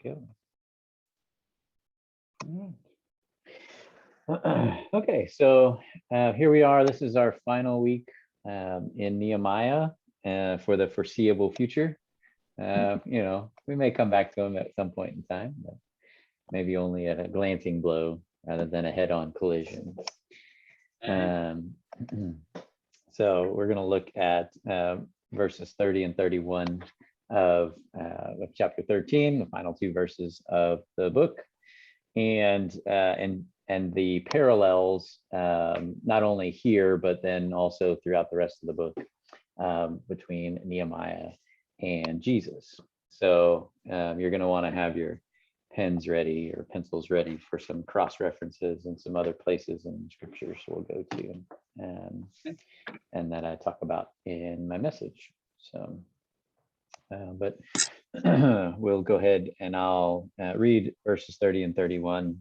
Go. Okay, so here we are. This is our final week in Nehemiah for the foreseeable future. We may come back to him at some point in time, but maybe only at a glancing blow rather than a head-on collision. So we're going to look at verses 30 and 31 of chapter 13, the final two verses of the book, and the parallels not only here but then also throughout the rest of the book between Nehemiah and Jesus. So you're going to want to have your pens ready or pencils ready for some cross references and some other places in scriptures we'll go to and that I talk about in my message. So but we'll go ahead and I'll read verses 30 and 31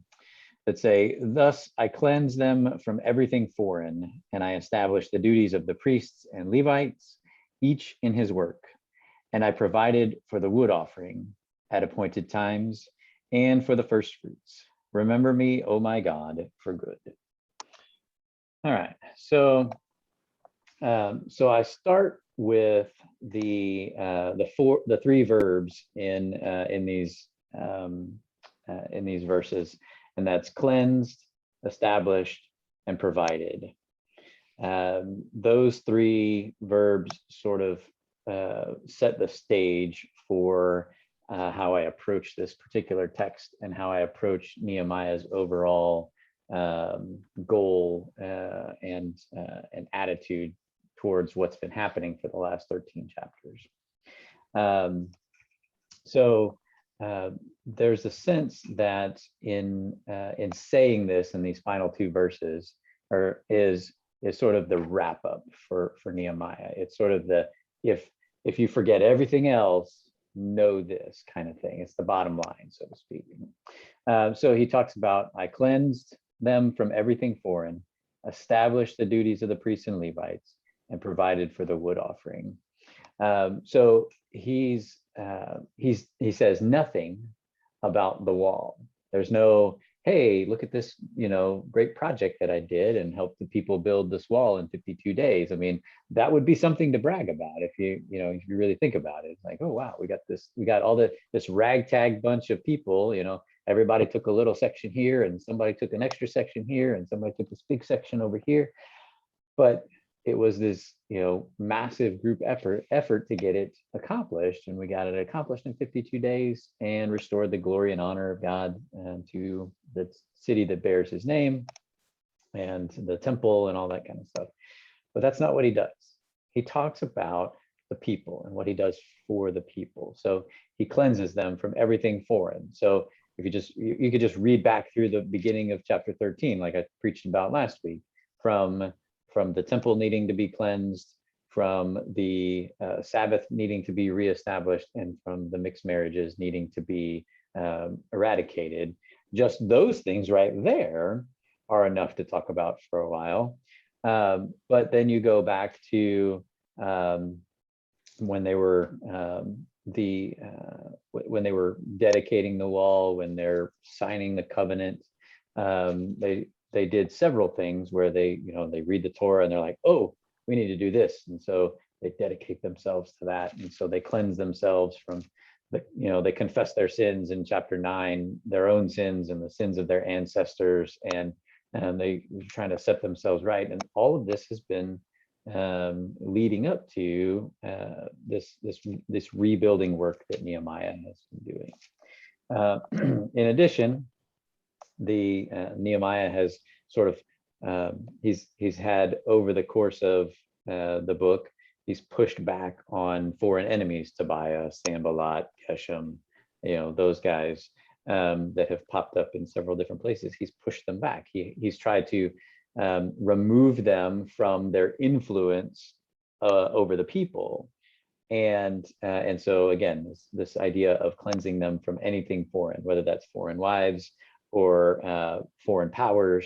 that say, "Thus I cleanse them from everything foreign, and I establish the duties of the priests and Levites, each in his work. And I provided for the wood offering at appointed times and for the first fruits. Remember me, O my God, for good." All right, so I start with the three verbs in these verses, and that's cleansed, established, and provided. Those three verbs sort of set the stage for how I approach this particular text and how I approach Nehemiah's overall goal and attitude towards what's been happening for the last 13 chapters. So there's a sense that in saying this in these final two verses is sort of the wrap up for Nehemiah. It's sort of the if you forget everything else, know this kind of thing. It's the bottom line, so to speak. So he talks about, I cleansed them from everything foreign, established the duties of the priests and Levites, and provided for the wood offering. So he says nothing about the wall. There's no, hey, look at this, great project that I did and helped the people build this wall in 52 days. I mean, that would be something to brag about if you really think about it. It's like, oh wow, we got all this ragtag bunch of people. Everybody took a little section here, and somebody took an extra section here, and somebody took this big section over here. But it was this, massive group effort to get it accomplished, and we got it accomplished in 52 days and restored the glory and honor of God to the city that bears his name and the temple and all that kind of stuff. But that's not what he does. He talks about the people and what he does for the people. So he cleanses them from everything foreign. So if you could just read back through the beginning of chapter 13, like I preached about last week, from the temple needing to be cleansed, from the Sabbath needing to be reestablished, and from the mixed marriages needing to be eradicated. Just those things right there are enough to talk about for a while. But then you go back to when they were when they were dedicating the wall, when they're signing the covenant. They did several things where they read the Torah and they're like, oh, we need to do this. And so they dedicate themselves to that. And so they cleanse themselves from they confess their sins in chapter 9, their own sins and the sins of their ancestors. And they were trying to set themselves right. And all of this has been leading up to this rebuilding work that Nehemiah has been doing. In addition, Nehemiah has sort of he's had over the course of the book, he's pushed back on foreign enemies, Tobiah, Sanballat, Geshem, those guys that have popped up in several different places. He's pushed them back. He's tried to remove them from their influence over the people. And so again, this idea of cleansing them from anything foreign, whether that's foreign wives or foreign powers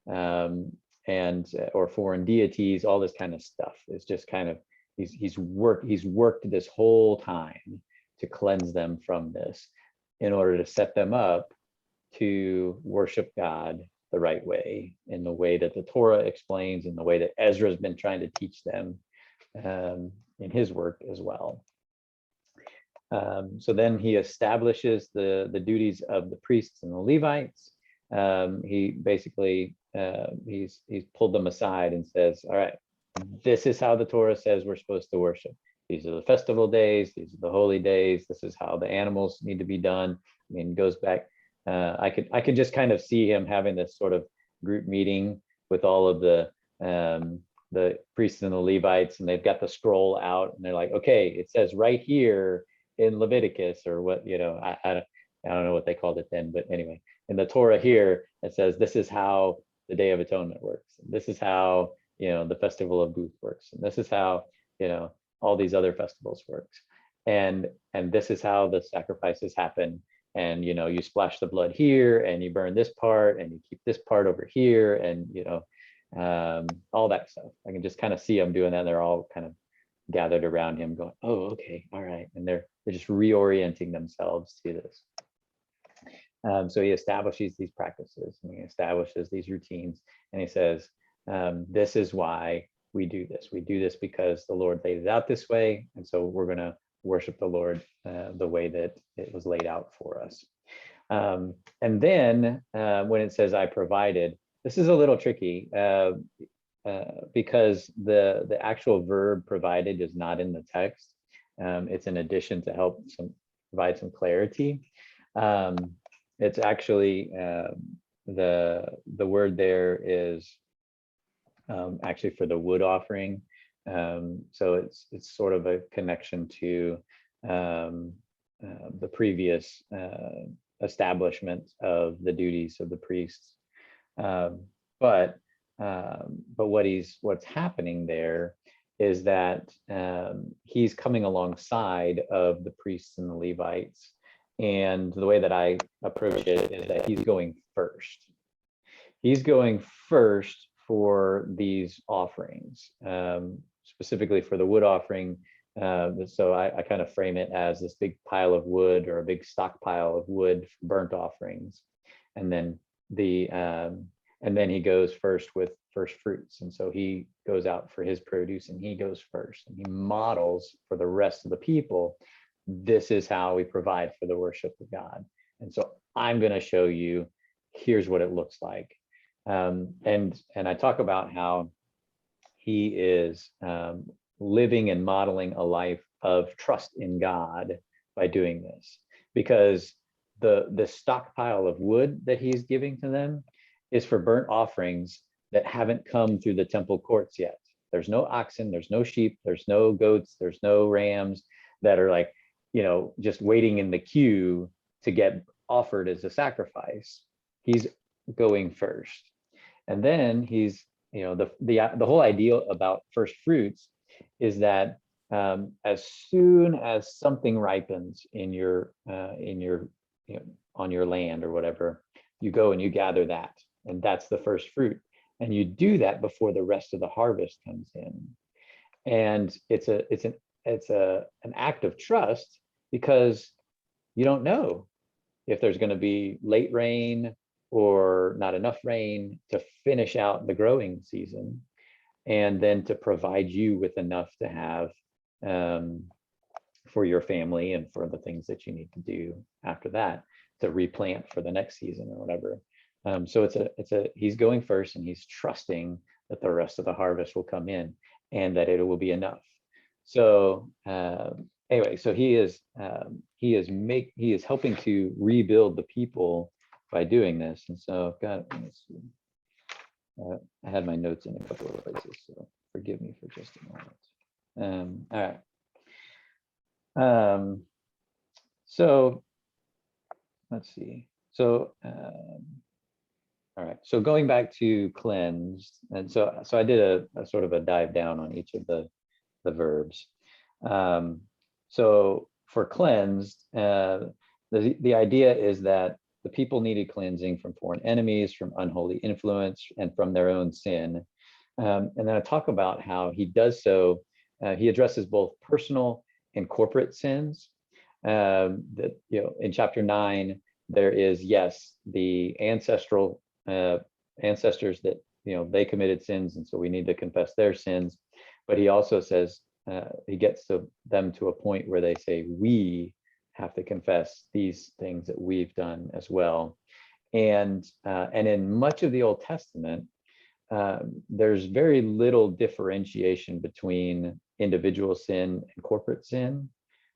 or foreign deities, all this kind of stuff is just kind of he's worked this whole time to cleanse them from this. in order to set them up to worship God the right way, in the way that the Torah explains, in the way that Ezra's been trying to teach them in his work as well. So then he establishes the duties of the priests and the Levites. He basically he's pulled them aside and says, all right, this is how the Torah says we're supposed to worship. These are the festival days, these are the holy days, this is how the animals need to be done. I mean, it goes back, I could just kind of see him having this sort of group meeting with all of the priests and the Levites, and they've got the scroll out and they're like, okay, it says right here in Leviticus, or what, I don't know what they called it then, but anyway, in the Torah here, it says this is how the Day of Atonement works. This is how, the Festival of Booth works. And this is how, all these other festivals works. And this is how the sacrifices happen. And, you splash the blood here and you burn this part and you keep this part over here, and, all that stuff. I can just kind of see them doing that. They're all kind of gathered around him going, oh, okay, all right. And they're just reorienting themselves to this. So he establishes these practices and he establishes these routines, and he says, this is why we do this. We do this because the Lord laid it out this way. And so we're going to worship the Lord the way that it was laid out for us. And then when it says I provided, this is a little tricky because the actual verb provided is not in the text. It's an addition to help provide some clarity. It's actually the word there is actually for the wood offering. So it's sort of a connection to the previous establishment of the duties of the priests. But what's happening there is that he's coming alongside of the priests and the Levites. And the way that I approach it is that he's going first. He's going first for these offerings, specifically for the wood offering. So I kind of frame it as this big pile of wood, or a big stockpile of wood for burnt offerings. And then he goes first with first fruits. And so he goes out for his produce and he goes first, and he models for the rest of the people, this is how we provide for the worship of God. And so I'm going to show you, here's what it looks like. And I talk about how he is living and modeling a life of trust in God by doing this, because the stockpile of wood that he's giving to them is for burnt offerings that haven't come through the temple courts yet. There's no oxen, there's no sheep, there's no goats, there's no rams that are like, just waiting in the queue to get offered as a sacrifice. He's going first. And then he's, the whole idea about first fruits is that as soon as something ripens in your on your land or whatever, you go and you gather that, and that's the first fruit. And you do that before the rest of the harvest comes in. And it's an act of trust, because you don't know if there's going to be late rain or not enough rain to finish out the growing season, and then to provide you with enough to have for your family and for the things that you need to do after that, to replant for the next season or whatever. So he's going first, and he's trusting that the rest of the harvest will come in and that it will be enough. So anyway, so he is helping to rebuild the people by doing this. And so I've got, let's see, I had my notes in a couple of places, so forgive me for just a moment. All right. So let's see. So all right. So going back to cleansed, and so I did a sort of a dive down on each of the verbs. So for cleansed, the idea is that the people needed cleansing from foreign enemies, from unholy influence, and from their own sin. And then I talk about how he does so. He addresses both personal and corporate sins. that, in chapter 9, there is, yes, the ancestral ancestors that, they committed sins, and so we need to confess their sins. But he also says, he gets them to a point where they say, we have to confess these things that we've done as well. And in much of the Old Testament, there's very little differentiation between individual sin and corporate sin,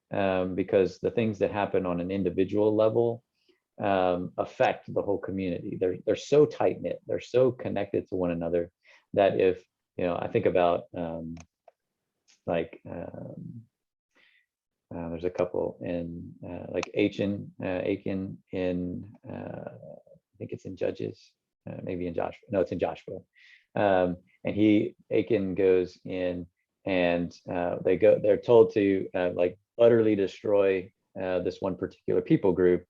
because the things that happen on an individual level affect the whole community. They're so tight knit, they're so connected to one another, that if, I think about there's a couple in like Achan in I think it's in Judges, maybe in Joshua. No, it's in Joshua. And Achan goes in, and they're told to like utterly destroy this one particular people group.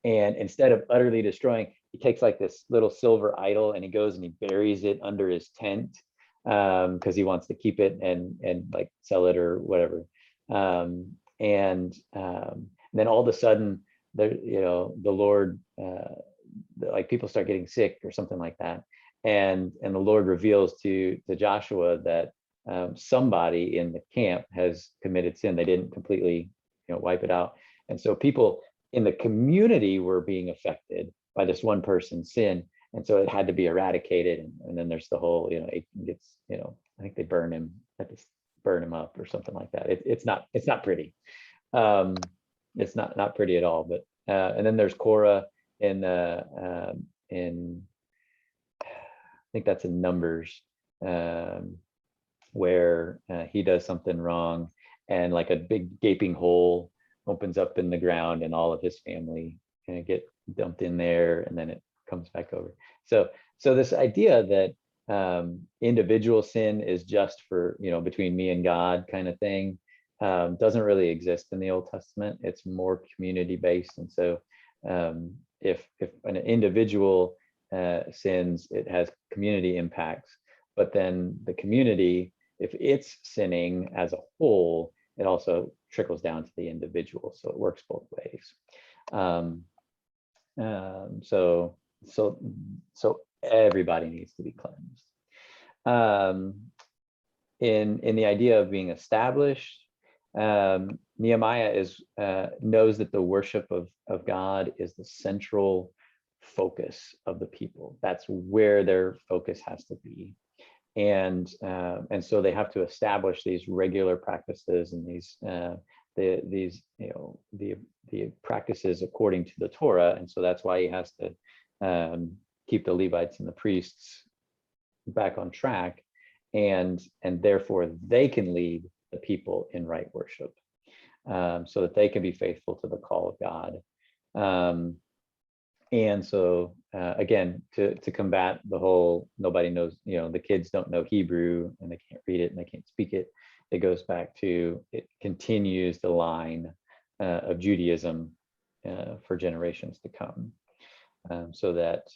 And instead of utterly destroying, he takes like this little silver idol, and he goes and he buries it under his tent, because he wants to keep it and like sell it or whatever. And then all of a sudden, the Lord, like people start getting sick or something like that, and the Lord reveals to Joshua that somebody in the camp has committed sin. They didn't completely, wipe it out, and so people in the community were being affected by this one person's sin, and so it had to be eradicated. And then there's the whole, it gets, I think they burn him up or something like that. It's not pretty. It's not pretty at all. But and then there's Korah in I think that's in Numbers, where he does something wrong, and like a big gaping hole opens up in the ground, and all of his family get dumped in there, and then it comes back over. So this idea that individual sin is just for, between me and God kind of thing, doesn't really exist in the Old Testament. It's more community based. And so if an individual sins, it has community impacts. But then the community, if it's sinning as a whole, it also trickles down to the individual. So it works both ways. So everybody needs to be cleansed. In the idea of being established, Nehemiah knows that the worship of God is the central focus of the people. That's where their focus has to be. And so they have to establish these regular practices and these the practices according to the Torah. And so that's why he has to keep the Levites and the priests back on track, and therefore they can lead the people in right worship, so that they can be faithful to the call of God. And so again, to combat the whole nobody knows, the kids don't know Hebrew and they can't read it and they can't speak it, it goes back to, it continues the line of Judaism for generations to come, so that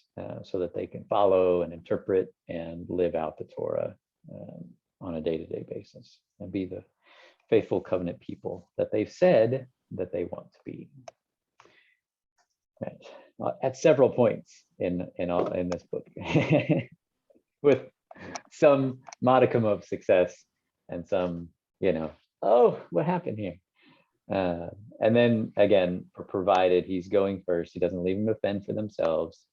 they can follow and interpret and live out the Torah on a day-to-day basis and be the faithful covenant people that they've said that they want to be. Right. At several points in this book, with some modicum of success and some, oh, what happened here? And then again, provided he's going first, he doesn't leave them to fend for themselves.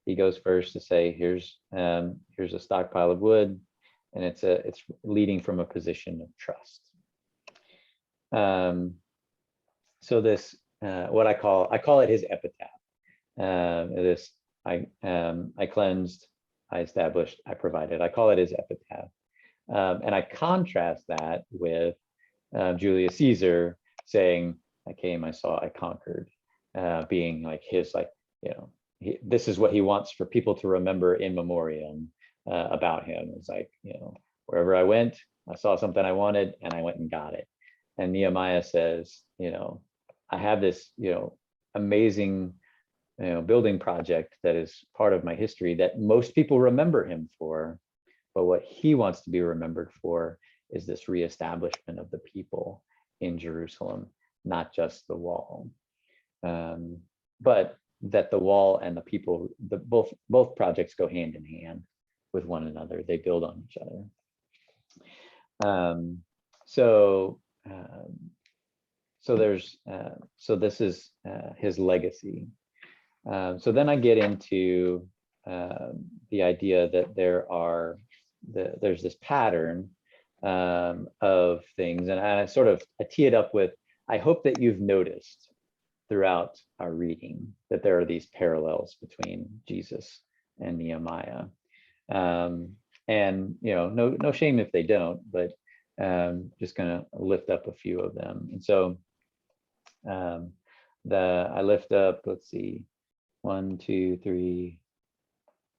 He goes first to say, here's a stockpile of wood, and it's leading from a position of trust. So this, what I call it his epitaph. I cleansed, I established, I provided. I call it his epitaph. And I contrast that with Julius Caesar saying, I came, I saw, I conquered, being like his, this is what he wants for people to remember in memoriam about him. It's like, wherever I went, I saw something I wanted and I went and got it. And Nehemiah says, I have this, amazing, building project that is part of my history that most people remember him for, but what he wants to be remembered for is this reestablishment of the people in Jerusalem, not just the wall. But that the wall and the people, both projects go hand in hand with one another. They build on each other. So this is his legacy. So then I get into the idea that there's this pattern of things, and I tee it up with, I hope that you've noticed throughout our reading that there are these parallels between Jesus and Nehemiah. And no shame if they don't, but just gonna lift up a few of them. And so I lift up, let's see, 1, 2, 3,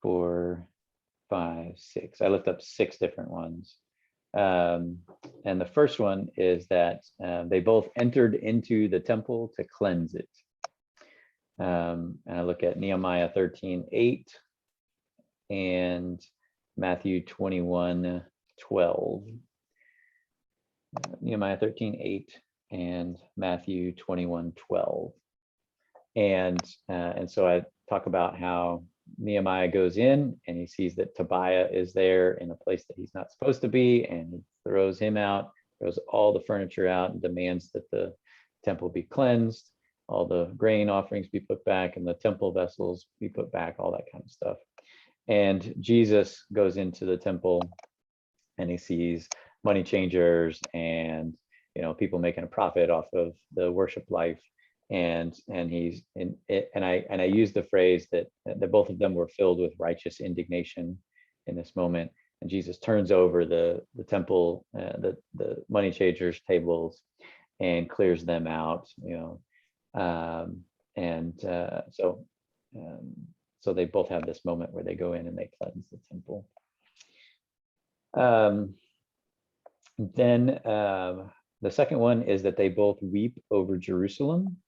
4, 5, 6. I lift up 6 different ones. And the first one is that they both entered into the temple to cleanse it. And I look at Nehemiah 13:8 and Matthew 21:12. Nehemiah 13:8 and Matthew 21:12. And so I talk about how Nehemiah goes in and he sees that Tobiah is there in a place that he's not supposed to be, and he throws him out, throws all the furniture out, and demands that the temple be cleansed, all the grain offerings be put back, and the temple vessels be put back, all that kind of stuff. And Jesus goes into the temple and he sees money changers and people making a profit off of the worship life. And he's in it, and I use the phrase that both of them were filled with righteous indignation in this moment. And Jesus turns over the temple, the money changers' tables, and clears them out. So they both have this moment where they go in and they cleanse the temple. Then the second one is that they both weep over Jerusalem.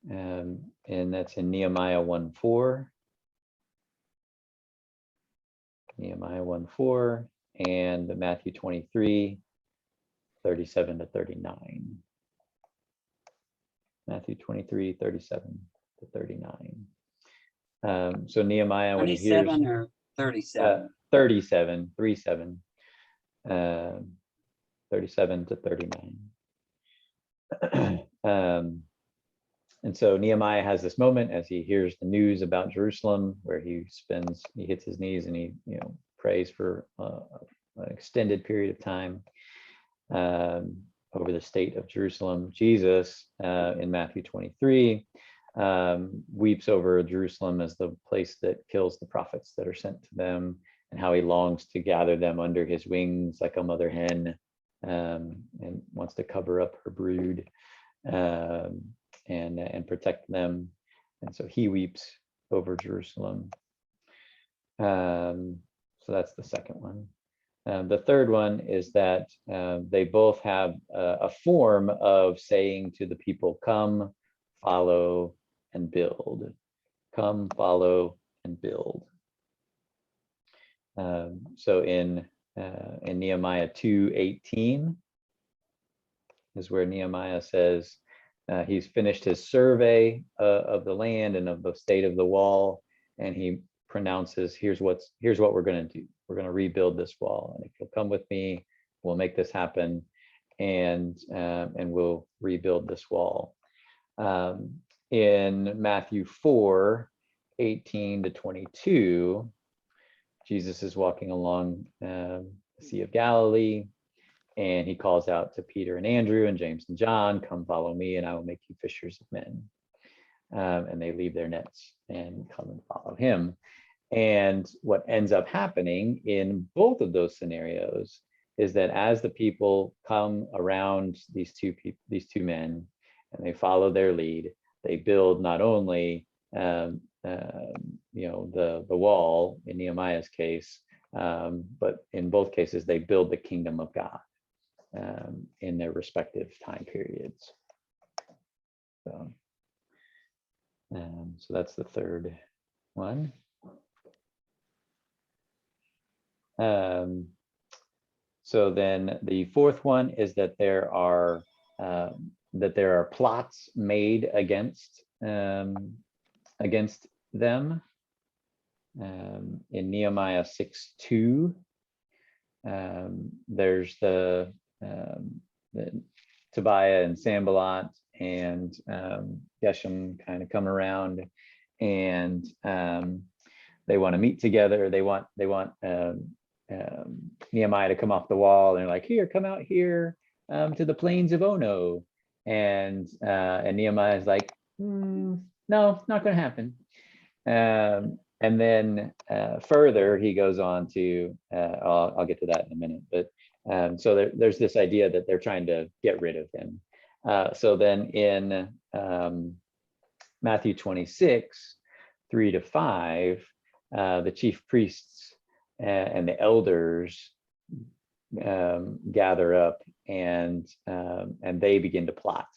And that's in Nehemiah 1:4. Nehemiah 1:4 and Matthew 23:37-39. Matthew 23:37-39. So Nehemiah, when he hears 27 or 37? 37, 37, 37-39. And so Nehemiah has this moment as he hears the news about Jerusalem, where he hits his knees and he prays for an extended period of time over the state of Jerusalem. Jesus in Matthew 23 weeps over Jerusalem as the place that kills the prophets that are sent to them, and how he longs to gather them under his wings like a mother hen, and wants to cover up her brood. And protect them. And so he weeps over Jerusalem. So that's the second one. The third one is that they both have a form of saying to the people, come, follow, and build. Come, follow, and build. So in Nehemiah 2:18 is where Nehemiah says, he's finished his survey of the land and of the state of the wall, and he pronounces, here's what we're going to do. We're going to rebuild this wall, and if you'll come with me, we'll make this happen, and we'll rebuild this wall. In Matthew 4:18-22, Jesus is walking along the Sea of Galilee, and he calls out to Peter and Andrew and James and John, come follow me and I will make you fishers of men. And they leave their nets and come and follow him. And what ends up happening in both of those scenarios is that as the people come around these two men and they follow their lead, they build not only the wall in Nehemiah's case, but in both cases they build the kingdom of God in their respective time periods. So that's the third one. So then the fourth one is that there are that there are plots made against them. In Nehemiah 6:2, there's the Tobiah and Sanballat and Geshem kind of come around, and they want to meet together. They want Nehemiah to come off the wall, and they're like, "Here, come out here to the plains of Ono," and Nehemiah is like, "No, not going to happen." And then further, he goes on to, I'll get to that in a minute, but so there's this idea that they're trying to get rid of him. So then in Matthew 26, 3-5, the chief priests and the elders gather up, and they begin to plot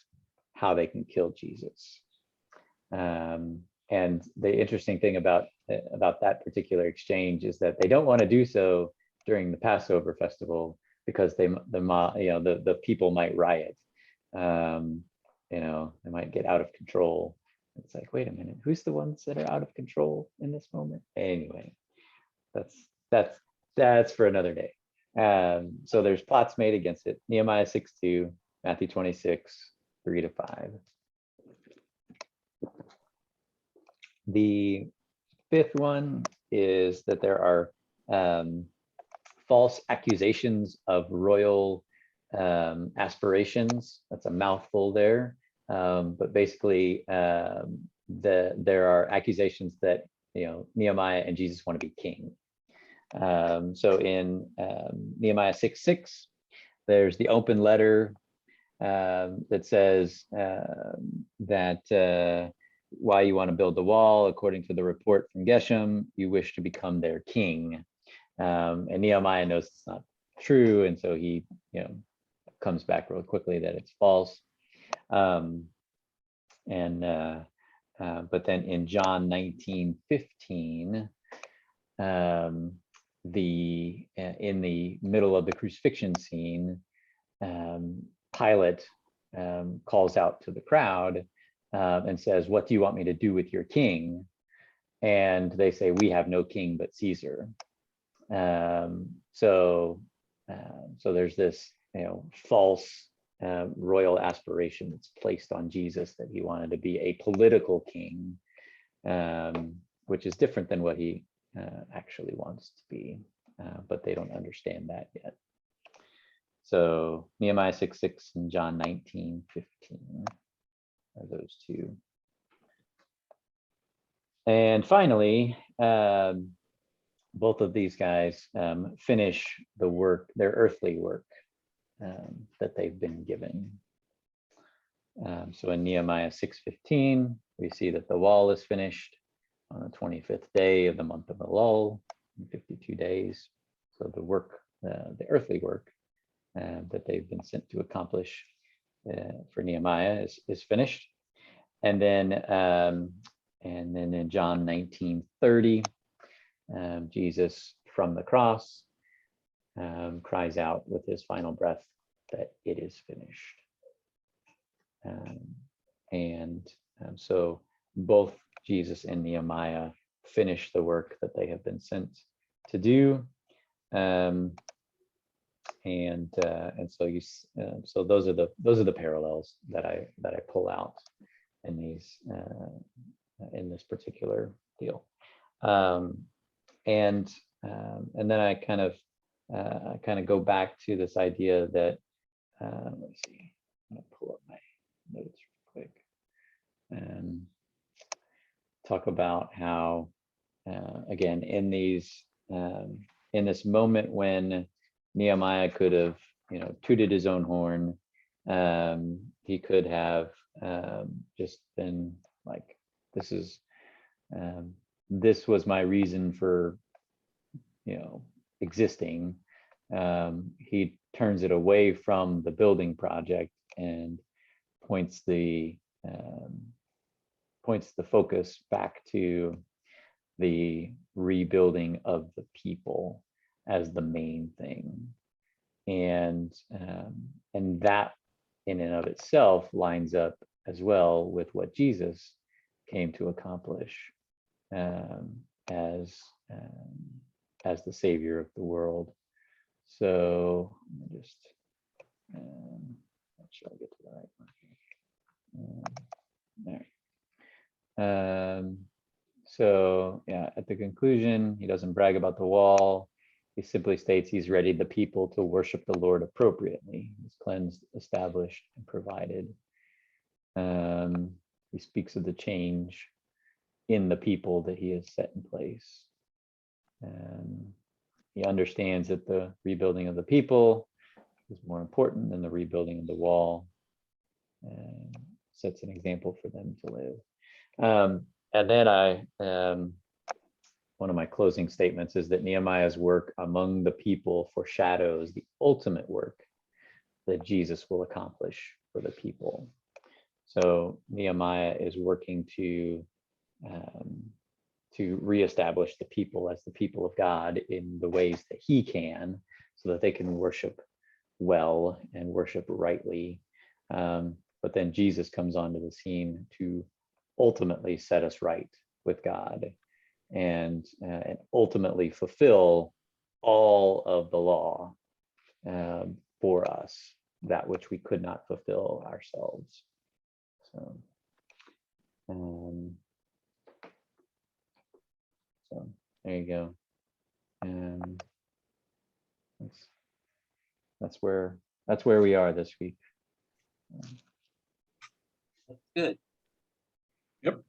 how they can kill Jesus. And the interesting thing about that particular exchange is that they don't want to do so during the Passover festival, because the people might riot. They might get out of control. It's like, wait a minute, who's the ones that are out of control in this moment? Anyway, that's for another day. So there's plots made against it. Nehemiah 6:2, Matthew 26, 3-5. The fifth one is that there are false accusations of royal aspirations. That's a mouthful there, but basically there are accusations that Nehemiah and Jesus want to be king. So in Nehemiah 6:6, there's the open letter that says that why you want to build the wall. According to the report from Geshem, you wish to become their king. And Nehemiah knows it's not true, and so he comes back real quickly that it's false. But then in John 19:15, in the middle of the crucifixion scene, Pilate calls out to the crowd and says, "What do you want me to do with your king?" And they say, "We have no king but Caesar." So there's this false royal aspiration that's placed on Jesus, that he wanted to be a political king, which is different than what he actually wants to be, but they don't understand that yet. So Nehemiah 6:6 and John 19:15 are those two. And finally, both of these guys finish the work, their earthly work that they've been given. So in Nehemiah 6:15, we see that the wall is finished on the 25th day of the month of Elul, in 52 days. So the work, the earthly work that they've been sent to accomplish for Nehemiah is finished. And then in John 19:30, Jesus from the cross cries out with his final breath that it is finished. So both Jesus and Nehemiah finish the work that they have been sent to do. So those are the parallels that I pull out in these in this particular deal. And then I kind of go back to this idea that let's see, I'm gonna pull up my notes real quick and talk about how again in this moment when Nehemiah could have tooted his own horn, he could have just been like, this was my reason for existing. He turns it away from the building project and points the focus back to the rebuilding of the people as the main thing, and that in and of itself lines up as well with what Jesus came to accomplish um, as the Savior of the world. So let me just make sure I get to the right one. There. So yeah, at the conclusion, he doesn't brag about the wall. He simply states he's ready the people to worship the Lord appropriately. He's cleansed, established, and provided. He speaks of the change in the people that he has set in place. He understands that the rebuilding of the people is more important than the rebuilding of the wall, and sets an example for them to live. And then one of my closing statements is that Nehemiah's work among the people foreshadows the ultimate work that Jesus will accomplish for the people. So Nehemiah is working to reestablish the people as the people of God in the ways that he can, so that they can worship well and worship rightly. But then Jesus comes onto the scene to ultimately set us right with God, and ultimately fulfill all of the law for us, that which we could not fulfill ourselves. So, so there you go. And that's where we are this week. That's good. Yep.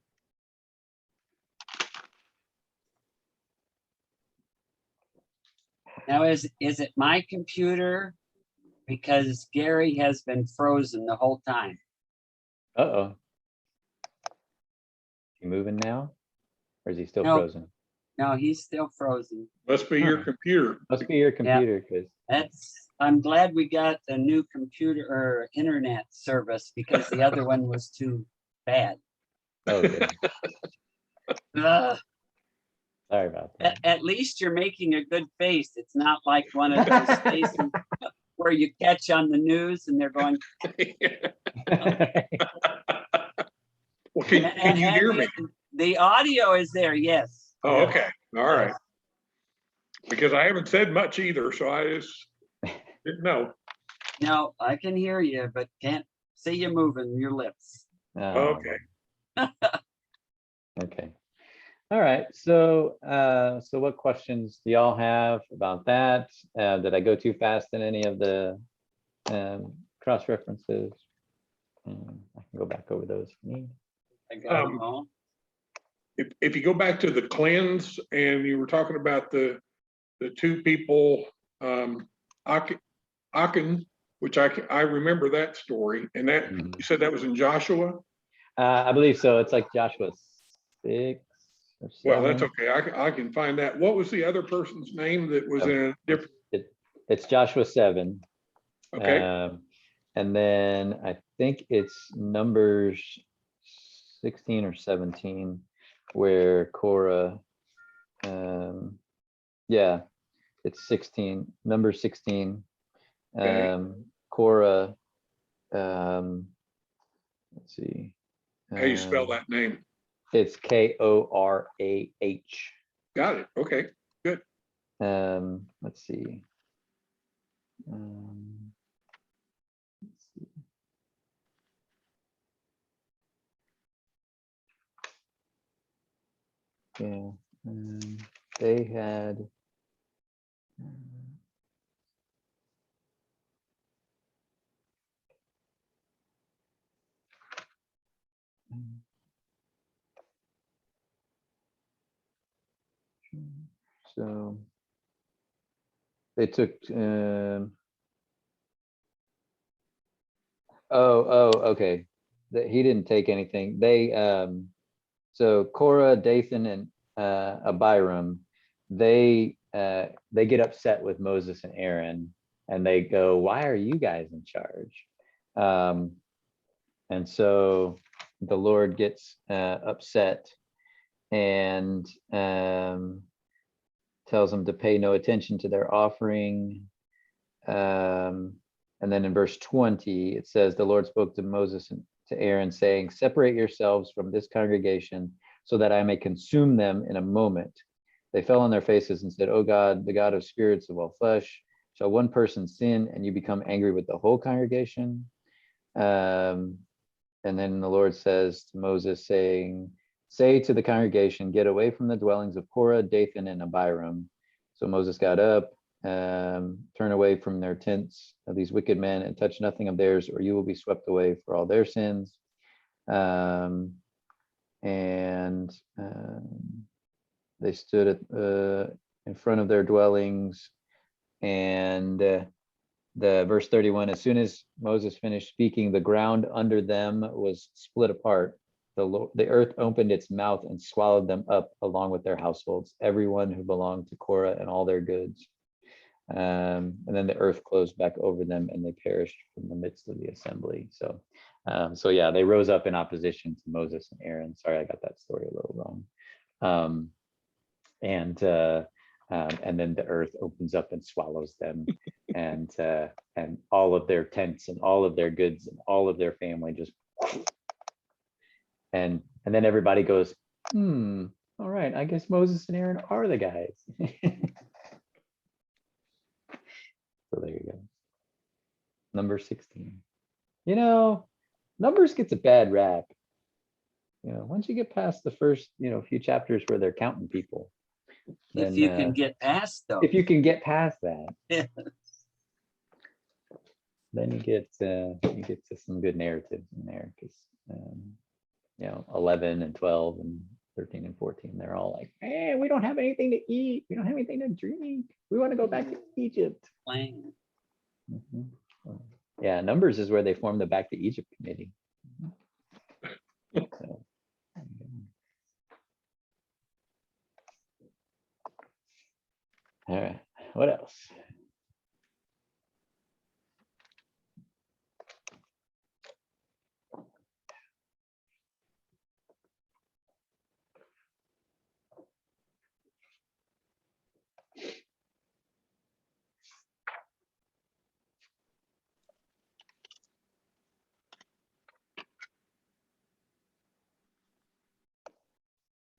Now, is it my computer? Because Gary has been frozen the whole time. Uh-oh. You moving now? Or is he still No. frozen? No, he's still frozen. Must be your computer. Must be your computer, because I'm glad we got a new computer or internet service, because the other one was too bad. oh, good. Ugh. Sorry about that. At least you're making a good face. It's not like one of those faces where you catch on the news and they're going. Well, can you hear me? The audio is there, yes. Oh, okay. All right. Because I haven't said much either, so I just didn't know. No, I can hear you, but can't see you moving your lips. Okay. Okay. All right. So, so what questions do y'all have about that? Did I go too fast in any of the cross references? I can go back over those if you need. I got them all. If you go back to the cleanse, and you were talking about the two people, Achan, which I remember that story, and that you said that was in Joshua. I believe so. It's like Joshua 6 or 7. Well, that's okay. I can find that. What was the other person's name that was in a different? It's Joshua 7. Okay. And then I think it's Numbers 16 or 17, where Korah, yeah, it's 16, number 16. Okay. Korah, let's see. How you spell that name? It's Korah. Got it. Okay, good. Let's see. Yeah, they had. So they took. Okay. He didn't take anything. They so Korah, Dathan, and Abiram, they get upset with Moses and Aaron, and they go, "Why are you guys in charge?" And so the Lord gets upset and tells them to pay no attention to their offering. And then in verse 20, it says, the Lord spoke to Moses and to Aaron, saying, separate yourselves from this congregation so that I may consume them in a moment. They fell on their faces and said, O God, the God of spirits of all flesh, shall one person sin and you become angry with the whole congregation? And then the Lord says to Moses, saying, say to the congregation, get away from the dwellings of Korah, Dathan, and Abiram. So Moses got up, turn away from their tents of these wicked men and touch nothing of theirs, or you will be swept away for all their sins. They stood in front of their dwellings, and the verse 31, as soon as Moses finished speaking, the ground under them was split apart. The earth opened its mouth and swallowed them up along with their households, everyone who belonged to Korah and all their goods. And then the earth closed back over them and they perished from the midst of the assembly. So yeah, they rose up in opposition to Moses and Aaron. Sorry, I got that story a little wrong. And then the earth opens up and swallows them, and all of their tents and all of their goods and all of their family just, and then everybody goes, all right, I guess Moses and Aaron are the guys. So there you go. Number 16. Numbers gets a bad rap. Once you get past the first, few chapters where they're counting people. If you can get past those. If you can get past that. Yeah. Then you get to some good narratives in there, because 11 and 12 and 13 and 14, they're all like, hey, we don't have anything to eat, we don't have anything to drink, we want to go back to Egypt. Mm-hmm. Yeah, Numbers is where they formed the Back to Egypt committee. So, all right, what else?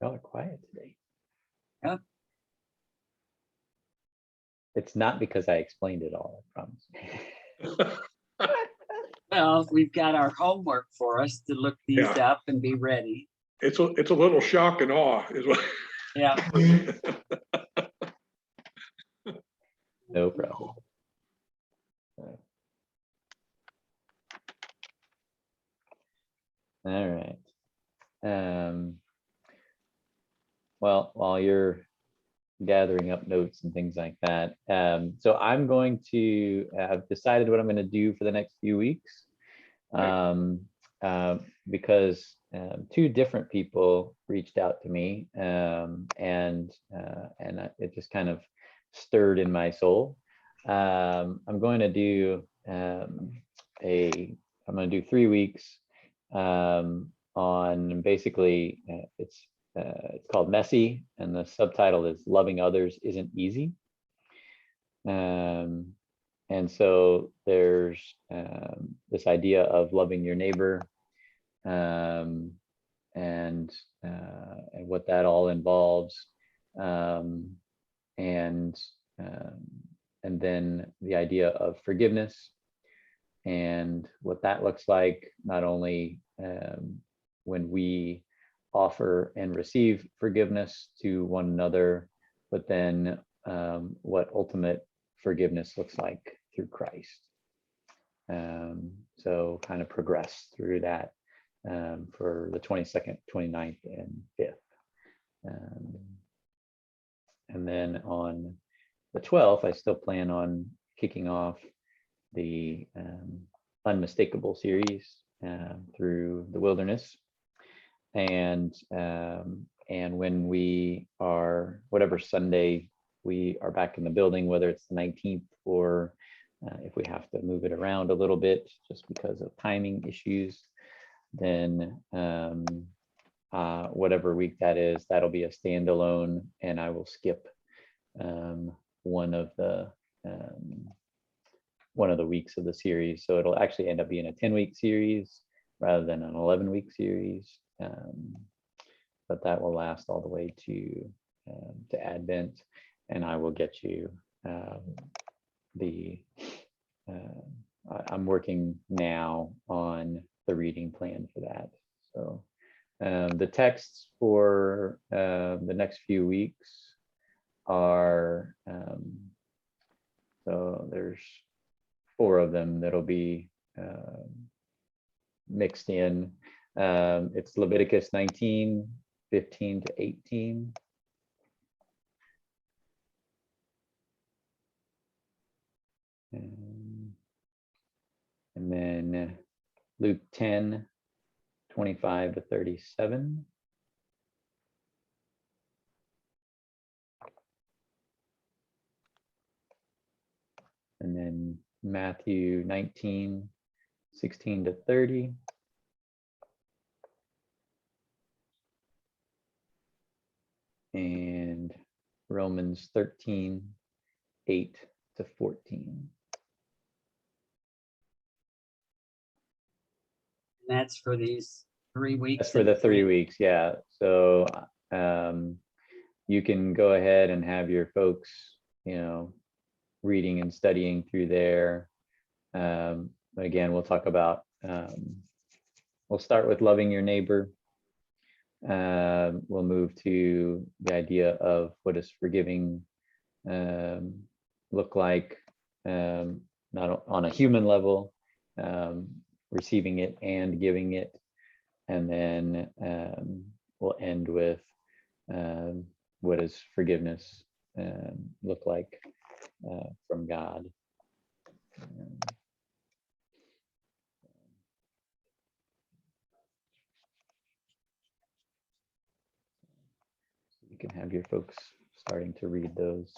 Y'all are quiet today. Yeah. It's not because I explained it all, I promise. Well, we've got our homework for us to look these Yeah. up and be ready. It's a little shock and awe is what. Yeah. No problem. All right. Well, while you're gathering up notes and things like that, so I'm going to have decided what I'm going to do for the next few weeks, because two different people reached out to me, and it just kind of stirred in my soul. I'm going to do I'm going to do 3 weeks on basically it's called Messy, and the subtitle is Loving Others Isn't Easy. And so there's this idea of loving your neighbor, and what that all involves, and then the idea of forgiveness and what that looks like, not only when we offer and receive forgiveness to one another, but then what ultimate forgiveness looks like through Christ. So kind of progress through that for the 22nd, 29th, and 5th. And then on the 12th, I still plan on kicking off the Unmistakable series through the wilderness. And when we are, whatever Sunday we are back in the building, whether it's the 19th or if we have to move it around a little bit just because of timing issues, then whatever week that is, that'll be a standalone, and I will skip one of the one of the weeks of the series. So it'll actually end up being a 10-week series rather than an 11-week series. But that will last all the way to Advent, and I will get you I'm working now on the reading plan for that. So the texts for the next few weeks are, so there's 4 of them that'll be mixed in. It's Leviticus 19, 15 to 18. And then Luke 10, 25 to 37. And then Matthew 19, 16 to 30. And Romans 13, 8 to 14. And that's for these 3 weeks. That's for the 3 weeks, yeah. So you can go ahead and have your folks, reading and studying through there. Again, we'll talk about, we'll start with loving your neighbor. We'll move to the idea of what does forgiving look like, not on a human level, receiving it and giving it. And then we'll end with what does forgiveness look like from God. You can have your folks starting to read those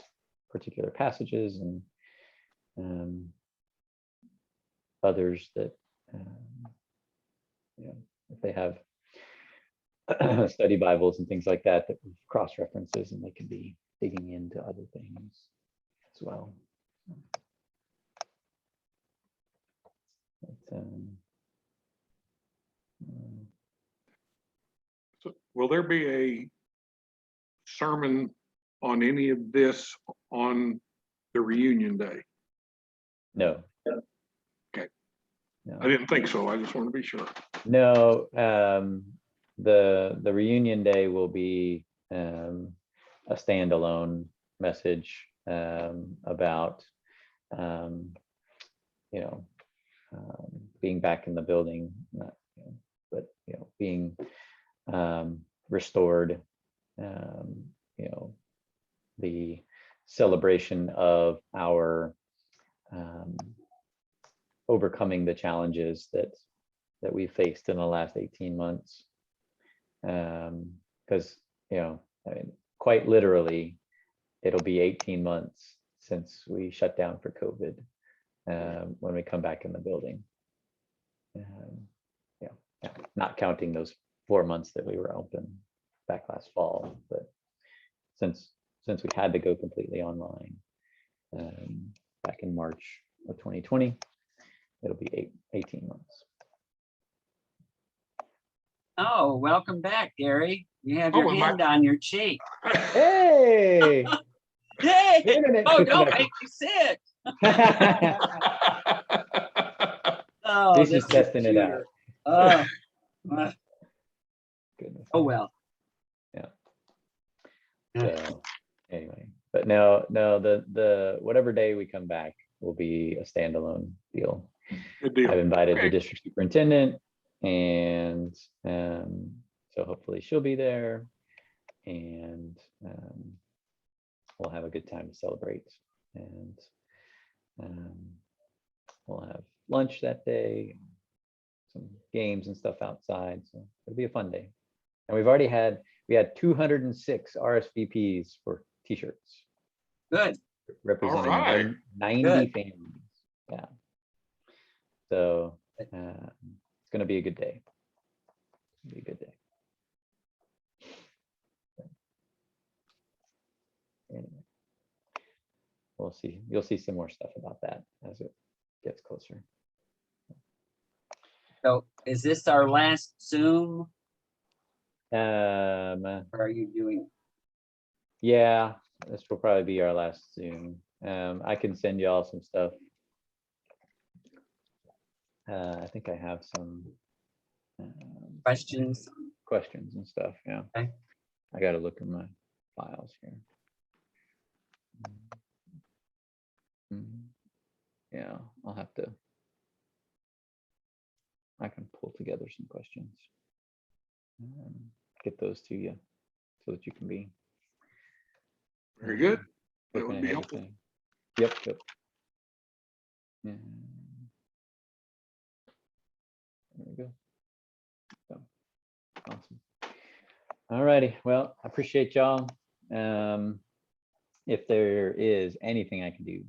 particular passages, and others that, if they have study Bibles and things like that, that cross references, and they can be digging into other things as well. But, So will there be a sermon on any of this on the reunion day? no. Okay. No. I didn't think so. I just want to be sure. No, the reunion day will be a standalone message about being back in the building, not, but being restored. The celebration of our overcoming the challenges that we faced in the last 18 months. Because, quite literally, it'll be 18 months since we shut down for COVID when we come back in the building. Not counting those 4 months that we were open back last fall, but since we had to go completely online back in March of 2020, it'll be 18 months. Oh, welcome back, Gary. You have your hand on your cheek. Hey! Hey! Internet Oh, don't connection. make me sick. Oh, He's just testing it out. Oh, Goodness. oh well. Yeah. So anyway, but no, the whatever day we come back will be a standalone deal. Good deal. I've invited Okay. the district superintendent, and so hopefully she'll be there, and we'll have a good time to celebrate, and we'll have lunch that day, some games and stuff outside, so it'll be a fun day. And we had 206 RSVPs for t-shirts. Good. Representing All right. 90 Good. families. Yeah. So it's going to be a good day. It'll be a good day. Anyway, we'll see. You'll see some more stuff about that gets closer. So is this our last Zoom? Um, Or are you doing? yeah, this will probably be our last Zoom. I can send you all some stuff. I think I have some Questions? questions and stuff. Yeah. Okay. I got to look in my files here. Yeah, I'll have to. I can pull together some questions. Get those to you so that you can be. Very good. That looking would be ahead of helpful. things. Yep. Yeah. There we go. So, awesome. All righty. Well, I appreciate y'all. If there is anything I can do,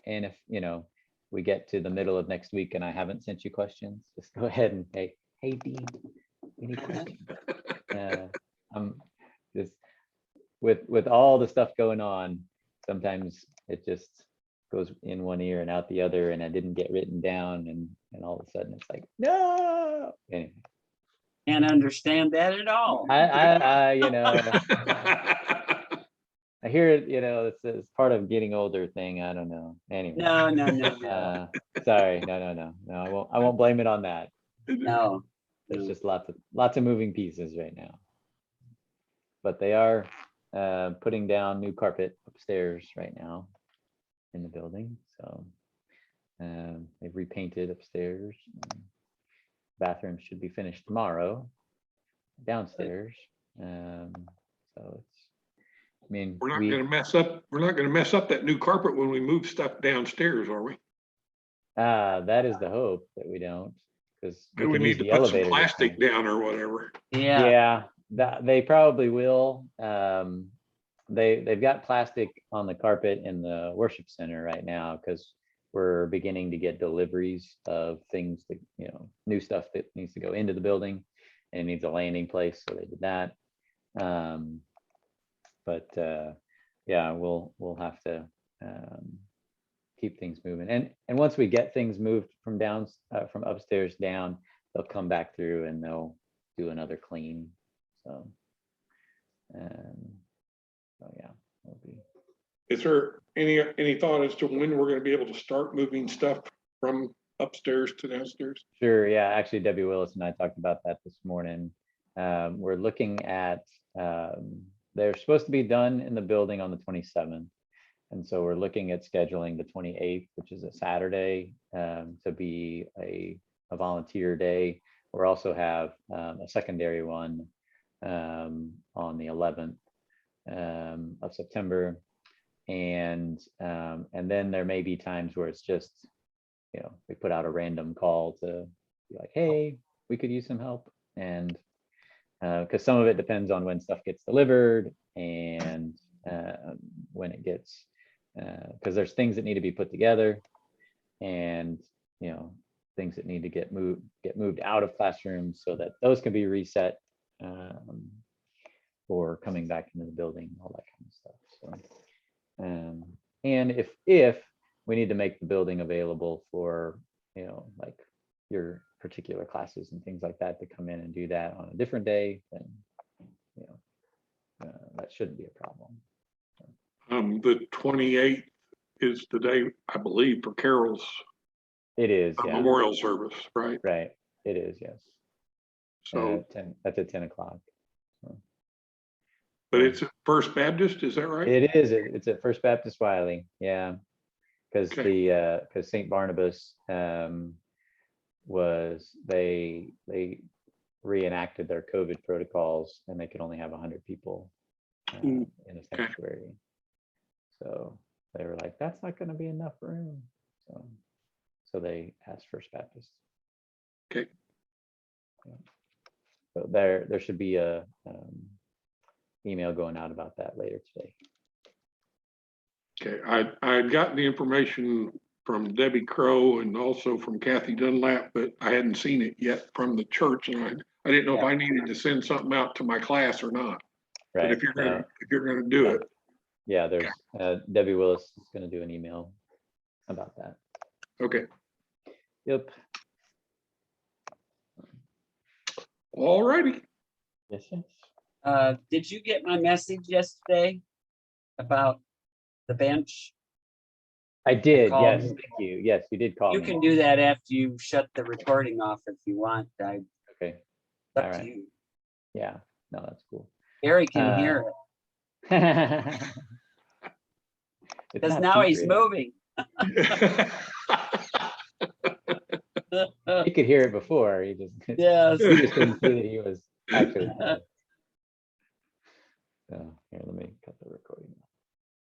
and if we get to the middle of next week and I haven't sent you questions, just go ahead and hey Dean, any questions? I'm just with all the stuff going on, sometimes it just goes in one ear and out the other, and I didn't get written down, and all of a sudden it's like, no. Anyway, Can't understand that at all. I hear it, it's part of getting older thing. I don't know. Anyway. No. Sorry. No. I won't blame it on that. No. There's just lots of moving pieces right now. But they are putting down new carpet upstairs right now in the building. So they've repainted upstairs. Bathroom should be finished tomorrow downstairs. So it's, I mean, We're not going to mess up that new carpet when we move stuff downstairs, are we? That is the hope that we don't, because We need to put some plastic down or whatever. Yeah. That they probably will. They've got plastic on the carpet in the worship center right now because we're beginning to get deliveries of things that, new stuff that needs to go into the building, and it needs a landing place, so they did that. But yeah, we'll have to keep things moving, and once we get things moved from upstairs down, they'll come back through and they'll do another clean. So yeah, it'll be. Is there any thought as to when we're going to be able to start moving stuff from upstairs to downstairs? Sure. Yeah, actually, Debbie Willis and I talked about that this morning. We're looking at they're supposed to be done in the building on the 27th. And so we're looking at scheduling the 28th, which is a Saturday, to be a volunteer day. We'll also have a secondary one on the 11th of September. And then there may be times where it's just, we put out a random call to be like, hey, we could use some help. And because some of it depends on when stuff gets delivered and when it gets, because there's things that need to be put together, and things that need to get moved out of classrooms so that those can be reset for coming back into the building, all that kind of stuff. So and if we need to make the building available for like your particular classes and things like that to come in and do that on a different day, then that shouldn't be a problem. The 28th is the day, I believe, for Carol's. It is, yeah. Memorial service, right? Right. It is, yes. So that's at 10 o'clock. So. But it's at First Baptist, is that right? It is. It's at First Baptist Wiley, yeah. Because because St. Barnabas they reenacted their COVID protocols, and they could only have 100 people in a sanctuary. Okay. So they were like, that's not going to be enough room. So they asked First Baptist. Okay. Yeah. So there should be a email going out about that later today. Okay, I got the information from Debbie Crow and also from Kathy Dunlap, but I hadn't seen it yet from the church, and I didn't know if I needed to send something out to my class or not. Right. But if you're gonna do it. Yeah, there's Debbie Willis is going to do an email about that. Okay, Yep. all righty. Yes, yes. Did you get my message yesterday about the bench? I did. called Yes, you. thank you. Yes, you did call You me. can do that after you shut the recording off if you want. It's Okay. up All to right. you. Yeah. No, that's cool. Gary can hear It's it because not now he's secret. moving. He could hear it before. He just Yes. he just couldn't see that he was actually there. So here, let me cut the recording.